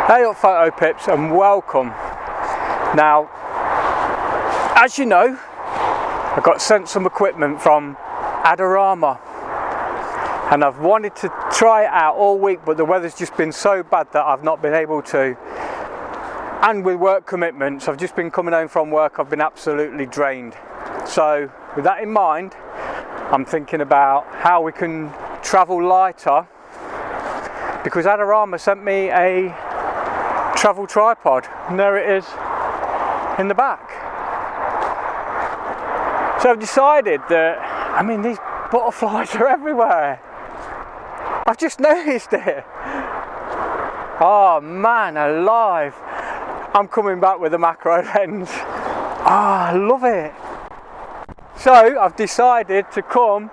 Hey up photo pips and welcome. Now, as you know, I got sent some equipment from Adorama and I've wanted to try it out all week, but the weather's just been so bad that I've not been able to. And with work commitments, I've just been coming home from work, I've been absolutely drained. So with that in mind, I'm thinking about how we can travel lighter, because Adorama sent me a travel tripod, and there it is in the back. So I've decided that, I mean, these butterflies are everywhere. I've just noticed it. Oh man, alive. I'm coming back with a macro lens. I love it. So I've decided to come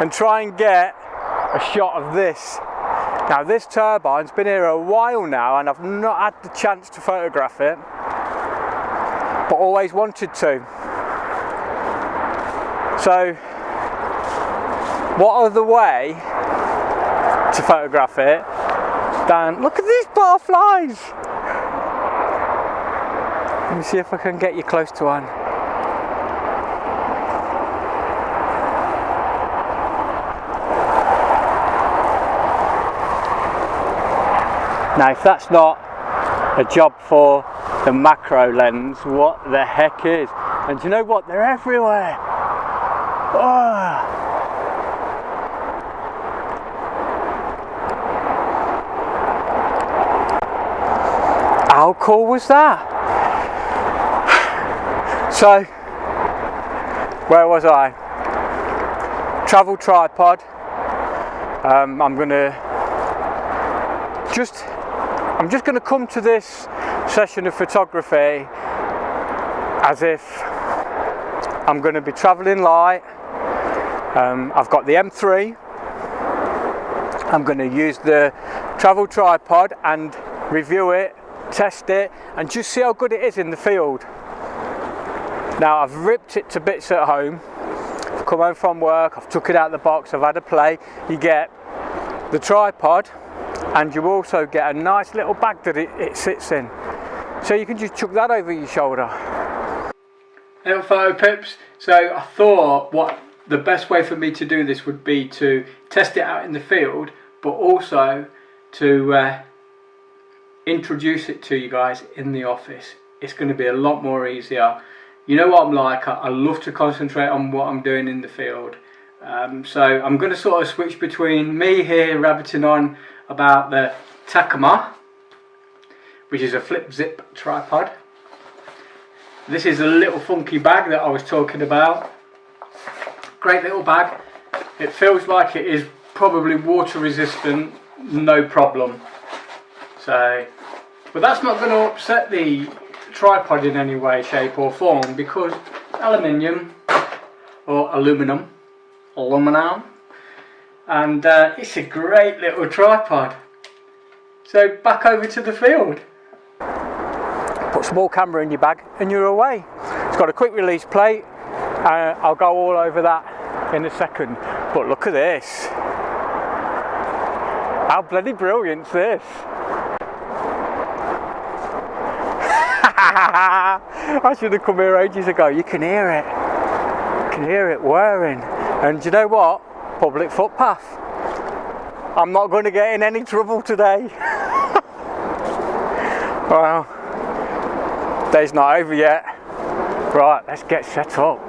and try and get a shot of this. Now this turbine's been here a while now and I've not had the chance to photograph it, but always wanted to. So what other way to photograph it than, look at these butterflies. Let me see if I can get you close to one. Now if that's not a job for the macro lens, what the heck is? And do you know what? They're everywhere. Oh. How cool was that? So, where was I? Travel tripod. I'm just gonna come to this session of photography as if I'm gonna be traveling light. I've got the M3. I'm gonna use the travel tripod and review it, test it, and just see how good it is in the field. Now I've ripped it to bits at home. I've come home from work, I've took it out of the box, I've had a play. You get the tripod and you also get a nice little bag that it sits in. So you can just chuck that over your shoulder. Hello photo pips. So I thought what the best way for me to do this would be to test it out in the field, but also to introduce it to you guys in the office. It's going to be a lot more easier. You know what I'm like, I love to concentrate on what I'm doing in the field. So I'm going to sort of switch between me here rabbiting on about the Takama, which is a FlipZip tripod. This is a little funky bag that I was talking about. Great little bag. It feels like it is probably water resistant, no problem. So, but that's not going to upset the tripod in any way, shape or form, because aluminium or aluminum, and it's a great little tripod. So back over to the field. Put a small camera in your bag and you're away. It's got a quick release plate. I'll go all over that in a second. But look at this. How bloody brilliant's this? I should have come here ages ago. You can hear it. You can hear it whirring. And you know what? Public footpath. I'm not going to get in any trouble today. Well, day's not over yet. Right, let's get set up.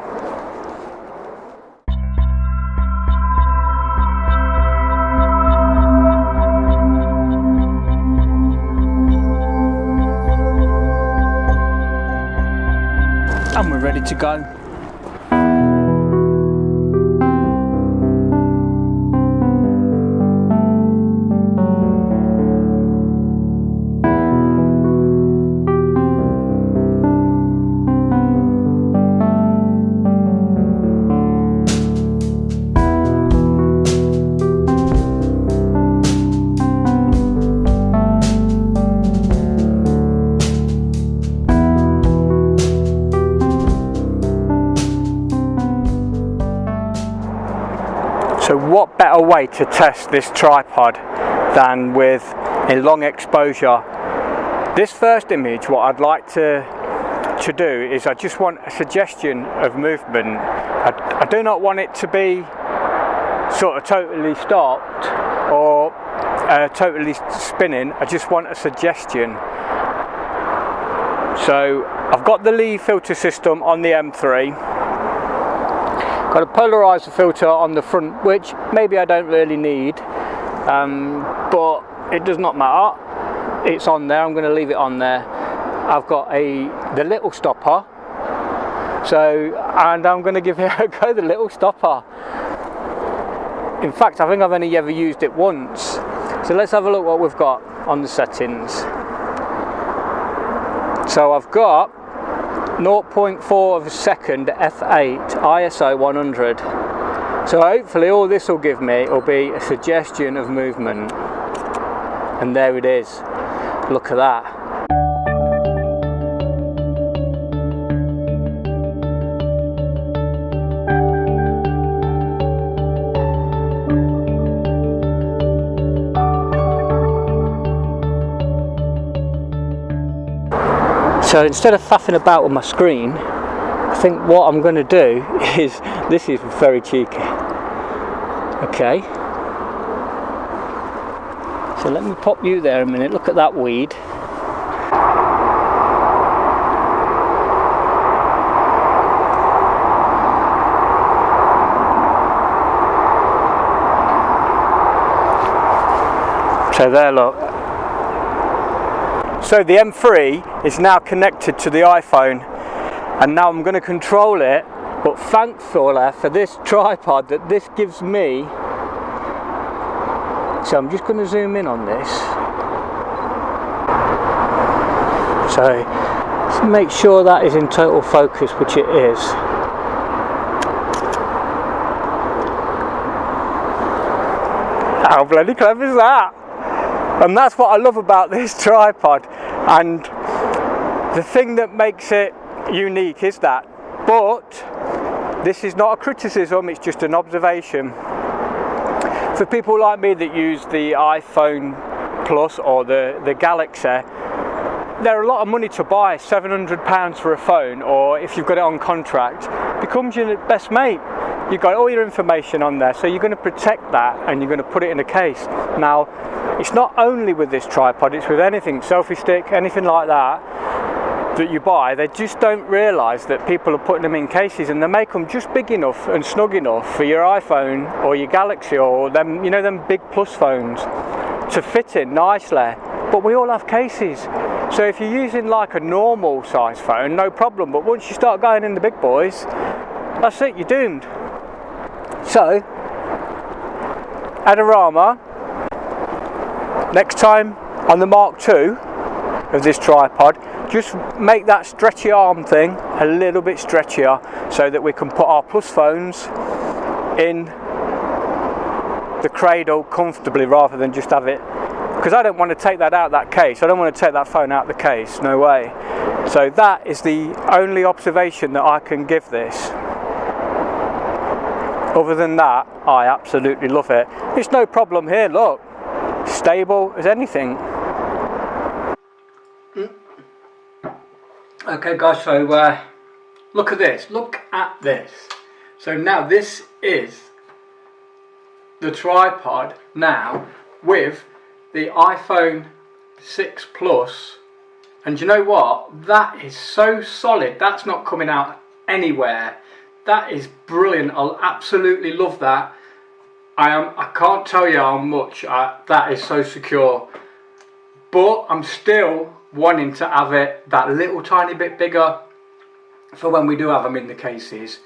And we're ready to go. So what better way to test this tripod than with a long exposure This first image, what I'd like to do is I just want a suggestion of movement. I do not want it to be sort of totally stopped or totally spinning. I just want a suggestion. So I've got the Lee filter system on the M3, got a polarizer filter on the front, which maybe I don't really need, but it does not matter. It's on there, I'm going to leave it on there. I've got the little stopper, and I'm going to give it a go, the little stopper. In fact, I think I've only ever used it once. So let's have a look what we've got on the settings. So I've got 0.4 of a second f8 ISO 100. So hopefully all this will give me will be a suggestion of movement. And there it is. Look at that. So instead of faffing about with my screen, I think what I'm going to do is, this is very cheeky. Okay. So let me pop you there a minute, look at that weed. So there, look. So the M3 is now connected to the iPhone, and now I'm going to control it, but thankfully for this tripod that this gives me. So I'm just going to zoom in on this. So let's make sure that is in total focus, which it is. How bloody clever is that? And that's what I love about this tripod, and the thing that makes it unique is that. But this is not a criticism, it's just an observation. For people like me that use the iPhone Plus or the Galaxy, they're a lot of money to buy. £700 for a phone, or if you've got it on contract, becomes your best mate. You've got all your information on there, so you're going to protect that and you're going to put it in a case. Now, it's not only with this tripod, it's with anything, selfie stick, anything like that you buy. They just don't realise that people are putting them in cases, and they make them just big enough and snug enough for your iPhone or your Galaxy or them, you know, them big plus phones to fit in nicely. But we all have cases. So if you're using like a normal size phone, no problem. But once you start going in the big boys, that's it, you're doomed. So, Adorama, next time on the Mark II of this tripod, just make that stretchy arm thing a little bit stretchier so that we can put our plus phones in the cradle comfortably rather than just have it, because I don't want to take that out that case. I don't want to take that phone out the case, no way. So that is the only observation that I can give this. Other than that, I absolutely love it. It's no problem here, look, stable as anything. Okay guys, so look at this, So now this is the tripod now with the iPhone 6 Plus, and you know what, that is so solid, that's not coming out anywhere. That is brilliant, I'll absolutely love that. I can't tell you how much that is so secure, but I'm still wanting to have it that little tiny bit bigger for when we do have them in the cases.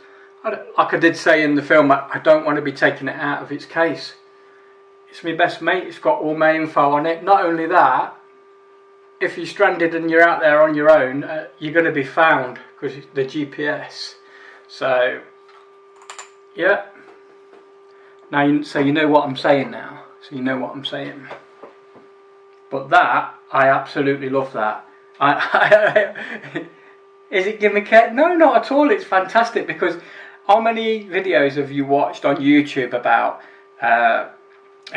Like I did say in the film, I don't want to be taking it out of its case. It's my best mate, it's got all my info on it. Not only that, if you're stranded and you're out there on your own, you're going to be found because it's the GPS. So yeah, now so you know what I'm saying now. So you know what I'm saying. But that, I absolutely love that. Is it gimmicky? No, not at all. It's fantastic, because how many videos have you watched on YouTube about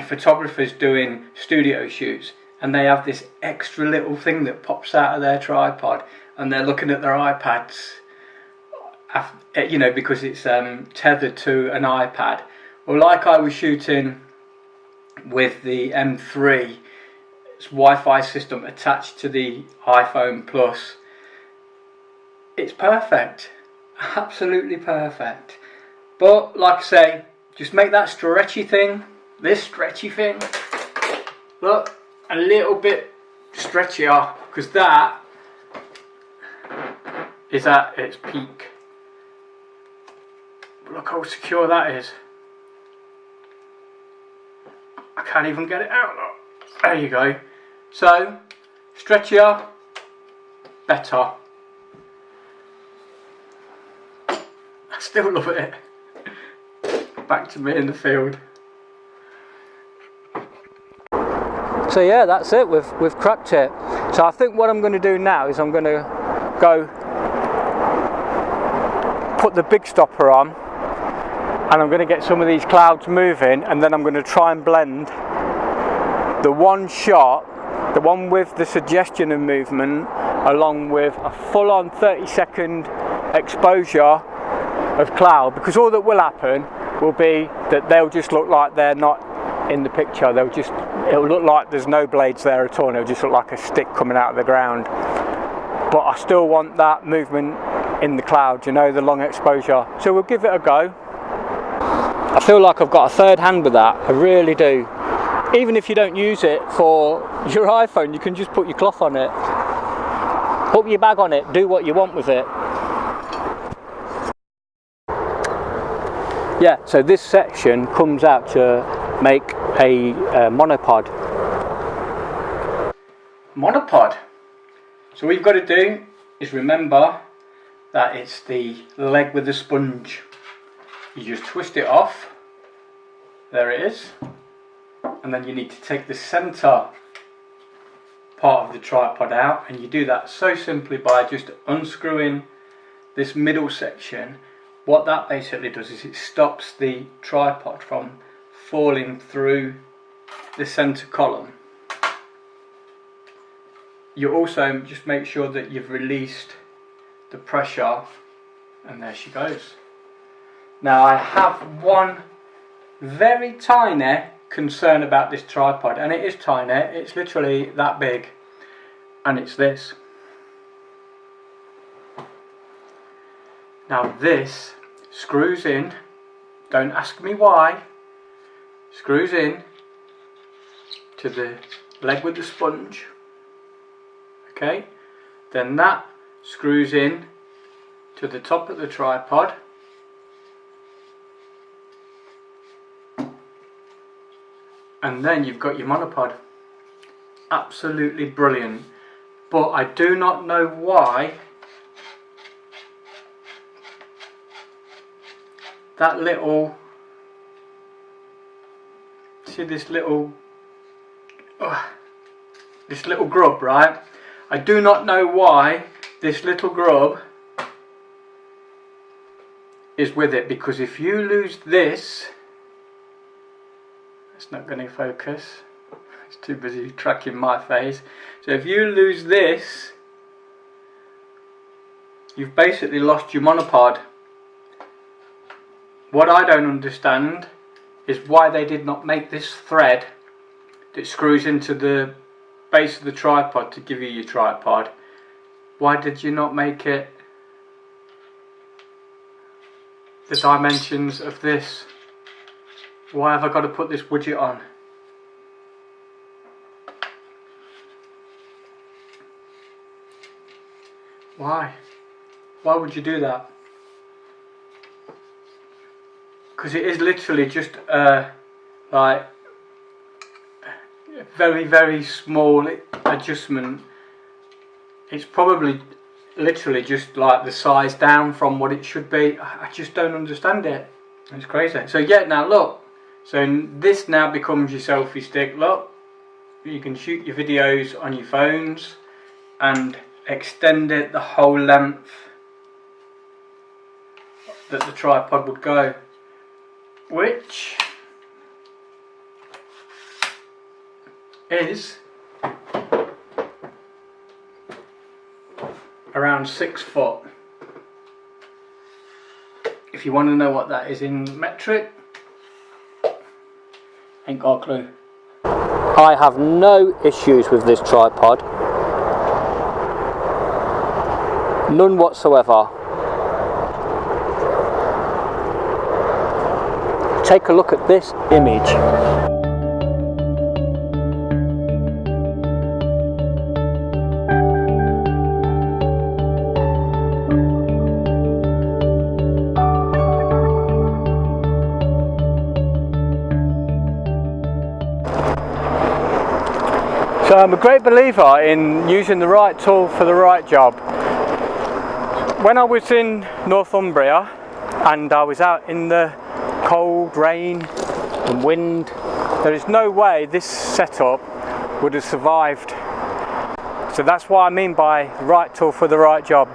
photographers doing studio shoots, and they have this extra little thing that pops out of their tripod, and they're looking at their iPads, you know, because it's tethered to an iPad. Well, like I was shooting with the M3, it's Wi-Fi system attached to the iPhone Plus. It's perfect, absolutely perfect. But like I say, just make that stretchy thing, this stretchy thing, look, a little bit stretchier, because that is at its peak. Look how secure that is. I can't even get it out. Look. There you go. So, stretchier, better. I still love it. Back to me in the field. So yeah, that's it. We've cracked it. So I think what I'm going to do now is I'm going to go put the big stopper on, and I'm going to get some of these clouds moving, and then I'm going to try and blend the one shot, the one with the suggestion of movement, along with a full-on 30-second exposure of cloud, because all that will happen will be that they'll just look like they're not in the picture. It'll look like there's no blades there at all, and it'll just look like a stick coming out of the ground. But I still want that movement in the cloud, you know, the long exposure. So we'll give it a go. I feel like I've got a third hand with that, I really do. Even if you don't use it for your iPhone, you can just put your cloth on it, put your bag on it, do what you want with it. Yeah, so this section comes out to make a monopod. Monopod. So what you've got to do is remember that it's the leg with the sponge. You just twist it off. There it is. And then you need to take the centre part of the tripod out, and you do that so simply by just unscrewing this middle section. What that basically does is it stops the tripod from falling through the centre column. You also just make sure that you've released the pressure, and there she goes. Now I have one very tiny concern about this tripod, and it is tiny, it's literally that big, and it's this. Now this screws in, don't ask me why, screws in to the leg with the sponge, okay, then that screws in to the top of the tripod, and then you've got your monopod. Absolutely brilliant. But I do not know why that little, see this little grub, right? I do not know why this little grub is with it, because if you lose this, it's not going to focus, it's too busy tracking my face. So if you lose this, you've basically lost your monopod. What I don't understand is why they did not make this thread that screws into the base of the tripod to give you your tripod. Why did you not make it the dimensions of this? Why have I got to put this widget on? Why? Why would you do that? Because it is literally just like very, very small adjustment. It's probably literally just like the size down from what it should be. I just don't understand it. It's crazy. So yeah, now look. So this now becomes your selfie stick. Look, you can shoot your videos on your phones and extend it the whole length that the tripod would go, which is around 6 foot. If you want to know what that is in metric, ain't got a clue. I have no issues with this tripod, none whatsoever. Take a look at this image. So I'm a great believer in using the right tool for the right job. When I was in Northumbria and I was out in the cold, rain and wind, there is no way this setup would have survived. So that's what I mean by right tool for the right job.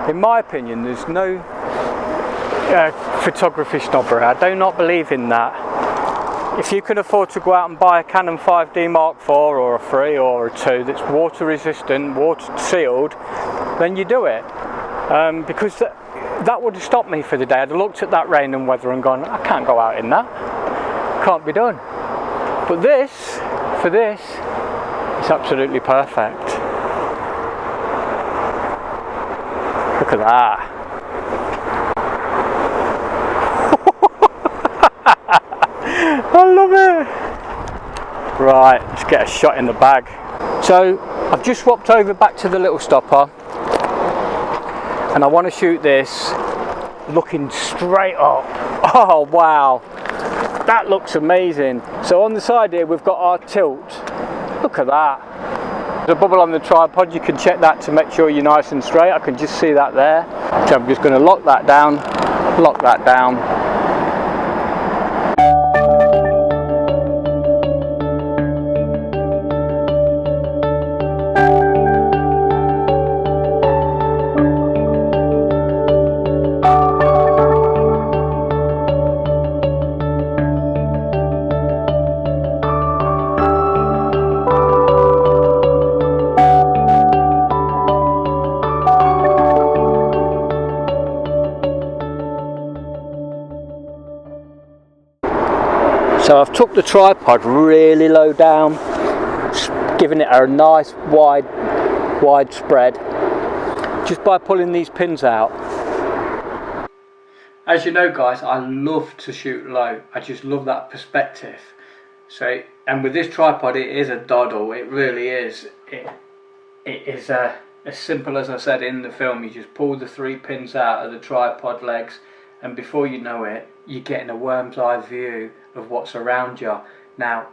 In my opinion, there's no photography snobbery. I do not believe in that. If you can afford to go out and buy a Canon 5D Mark IV or a 3 or a 2 that's water resistant, water sealed, then you do it. Because that would have stopped me for the day. I'd have looked at that rain and weather and gone, I can't go out in that. Can't be done. But for this, it's absolutely perfect. Look at that. I love it. Right, let's get a shot in the bag. So I've just swapped over back to the little stopper, and I want to shoot this looking straight up. Oh wow, that looks amazing. So on the side here we've got our tilt. Look at that. There's a bubble on the tripod, you can check that to make sure you're nice and straight. I can just see that there. So I'm just going to lock that down, lock that down. So I've took the tripod really low down, giving it a nice wide spread, just by pulling these pins out. As you know guys, I love to shoot low. I just love that perspective. So, and with this tripod it is a doddle, it really is. It is as simple as I said in the film. You just pull the 3 pins out of the tripod legs, and before you know it, you're getting a worm's eye view of what's around you. Now,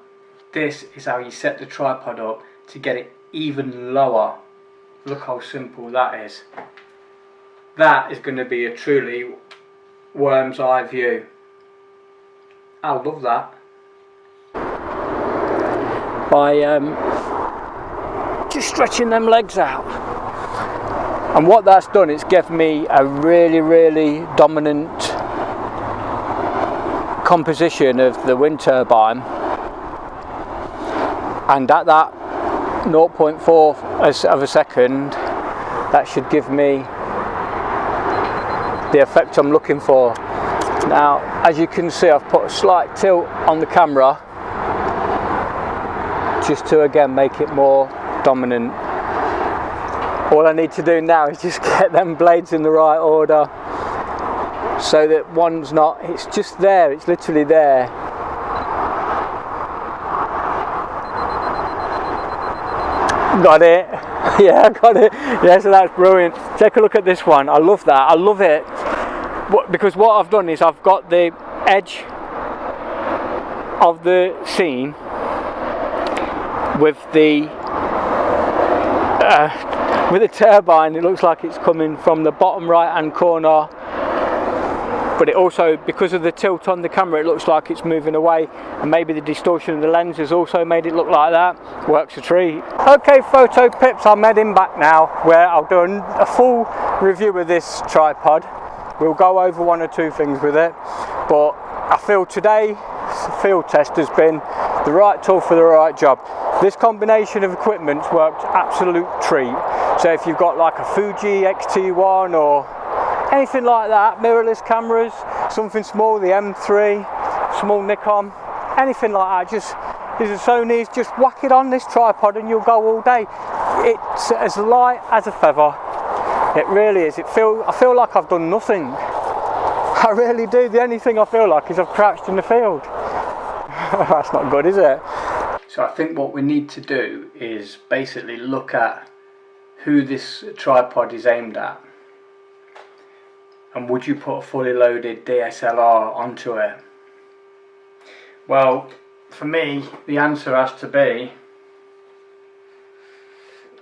this is how you set the tripod up to get it even lower. Look how simple that is. That is going to be a truly worm's eye view. I love that. By just stretching them legs out. And what that's done, it's given me a really dominant composition of the wind turbine, and at that 0.4 of a second, that should give me the effect I'm looking for. Now, as you can see, I've put a slight tilt on the camera just to again make it more dominant. All I need to do now is just get them blades in the right order, so that one's not, it's just there, it's literally there. Got it. Yeah, I got it. Yeah, so that's brilliant. Take a look at this one. I love that. I love it. Because what I've done is I've got the edge of the scene with the turbine. It looks like it's coming from the bottom right hand corner, but it also, because of the tilt on the camera, it looks like it's moving away, and maybe the distortion of the lens has also made it look like that. Works a treat. Okay, photo pips, I'm heading back now, where I'll do a full review of this tripod. We'll go over 1 or 2 things with it, but I feel today's field test has been the right tool for the right job. This combination of equipment's worked absolute treat. So if you've got like a Fuji X-T1 or anything like that, mirrorless cameras, something small, the M3, small Nikon, anything like that, just is a Sony's, just whack it on this tripod and you'll go all day. It's as light as a feather. It really is. I feel like I've done nothing. I really do. The only thing I feel like is I've crouched in the field. That's not good, is it? So I think what we need to do is basically look at who this tripod is aimed at. And would you put a fully loaded DSLR onto it? Well, for me, the answer has to be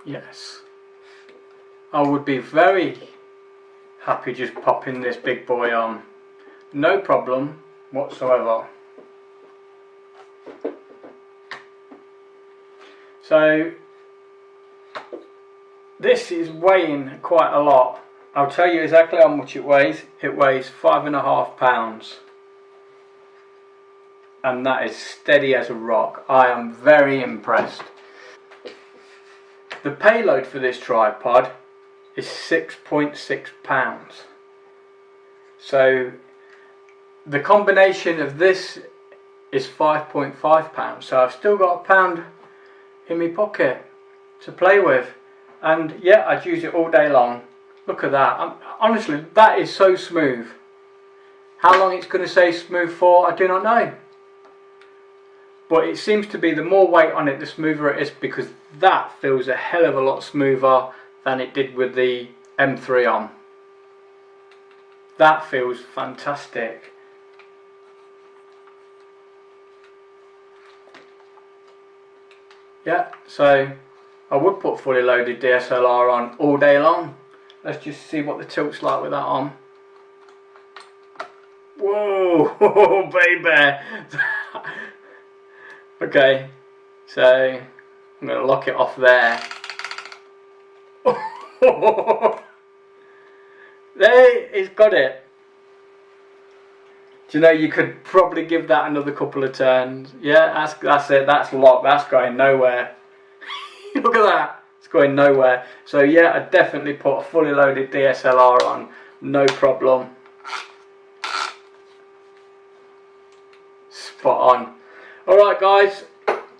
yes. I would be very happy just popping this big boy on. No problem whatsoever. So this is weighing quite a lot. I'll tell you exactly how much it weighs. It weighs 5.5 pounds. And that is steady as a rock. I am very impressed. The payload for this tripod is 6.6 pounds. So the combination of this is 5.5 pounds. So I've still got a pound in my pocket to play with. And yeah, I'd use it all day long. Look at that. Honestly, that is so smooth. How long it's going to stay smooth for, I do not know. But it seems to be the more weight on it, the smoother it is, because that feels a hell of a lot smoother than it did with the M3 on. That feels fantastic. Yeah, so I would put fully loaded DSLR on all day long. Let's just see what the tilt's like with that on. Whoa, baby! Okay, so I'm going to lock it off there. There, it's got it. Do you know, you could probably give that another couple of turns. Yeah, that's it, that's locked, that's going nowhere. Look at that, it's going nowhere. So yeah, I'd definitely put a fully loaded DSLR on, no problem. Spot on. Alright guys,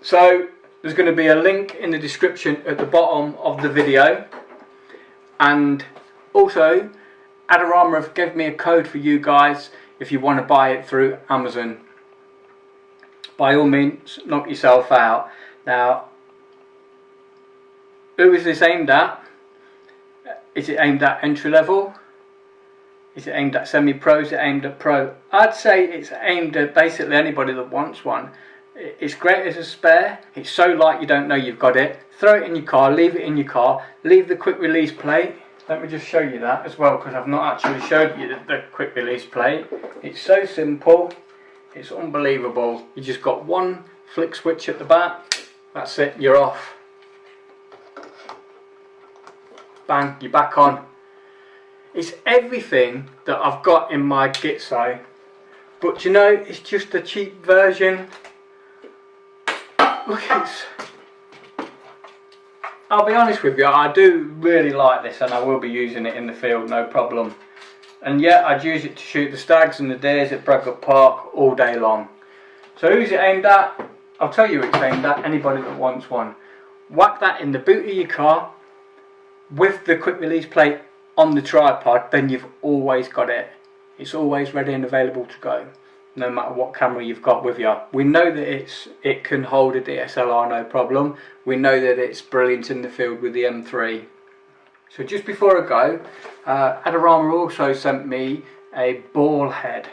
so there's going to be a link in the description at the bottom of the video, and also Adorama have given me a code for you guys if you want to buy it through Amazon. By all means, knock yourself out. Now, who is this aimed at? Is it aimed at entry level? Is it aimed at semi-pro? Is it aimed at pro? I'd say it's aimed at basically anybody that wants one. It's great as a spare. It's so light you don't know you've got it. Throw it in your car, leave it in your car, leave the quick release plate. Let me just show you that as well, because I've not actually showed you the quick release plate. It's so simple, it's unbelievable. You just got one flick switch at the back, that's it, you're off. Bang, you're back on. It's everything that I've got in my Gitzo, but you know, it's just a cheap version. Look, I'll be honest with you, I do really like this, and I will be using it in the field, no problem. And yeah, I'd use it to shoot the stags and the deers at Bradford Park all day long. So who's it aimed at? I'll tell you it's aimed at anybody that wants one. Whack that in the boot of your car with the quick release plate on the tripod, then you've always got it. It's always ready and available to go, no matter what camera you've got with you. We know that it can hold a DSLR, no problem. We know that it's brilliant in the field with the M3. So just before I go, Adorama also sent me a ball head.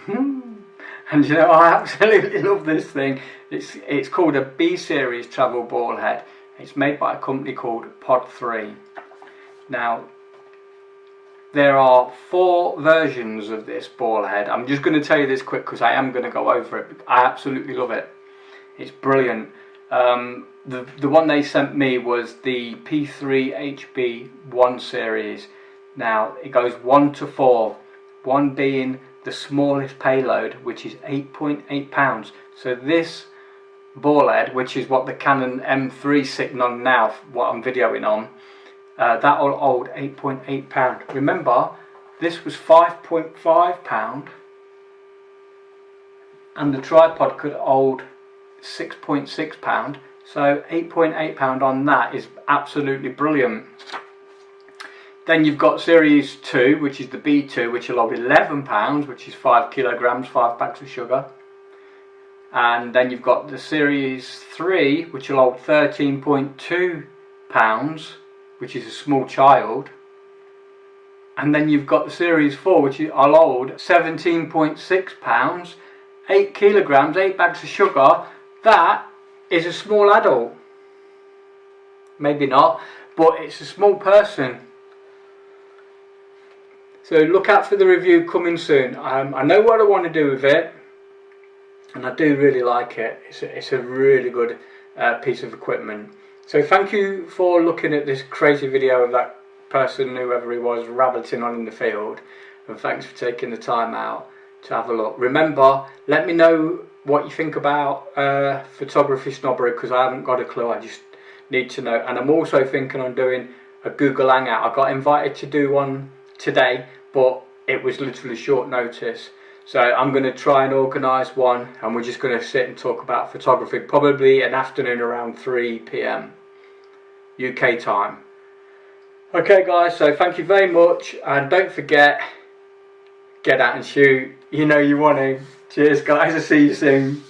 And you know, I absolutely love this thing. It's called a B series travel ball head. It's made by a company called Pod 3. Now, there are 4 versions of this ball head. I'm just going to tell you this quick because I am going to go over it. I absolutely love it. It's brilliant. The one they sent me was the P3HB 1 series. Now it goes 1 to 4, 1 being the smallest payload, which is 8.8 pounds. So this ball head, which is what the Canon M3 is sitting on now, what I'm videoing on, that'll hold 8.8 pound. Remember, this was 5.5 pound, and the tripod could hold 6.6 pound. So 8.8 pound on that is absolutely brilliant. Then you've got Series 2, which is the B2, which will hold 11 pounds, which is 5 kilograms, 5 bags of sugar. And then you've got the Series 3, which will hold 13.2 pounds, which is a small child. And then you've got the Series 4, which will hold 17.6 pounds, 8 kilograms, 8 bags of sugar. That is a small adult. Maybe not, but it's a small person. So look out for the review coming soon. I know what I want to do with it, and I do really like it. It's a really good piece of equipment. So thank you for looking at this crazy video of that person, whoever he was, rabbiting on in the field, and thanks for taking the time out to have a look. Remember, let me know what you think about photography snobbery, because I haven't got a clue. I just need to know. And I'm also thinking on doing a Google Hangout. I got invited to do one today, but it was literally short notice. So I'm going to try and organise one, and we're just going to sit and talk about photography, probably an afternoon around 3 PM UK time. Okay guys, so thank you very much, and don't forget, get out and shoot. You know you want to. Cheers guys, I'll see you soon.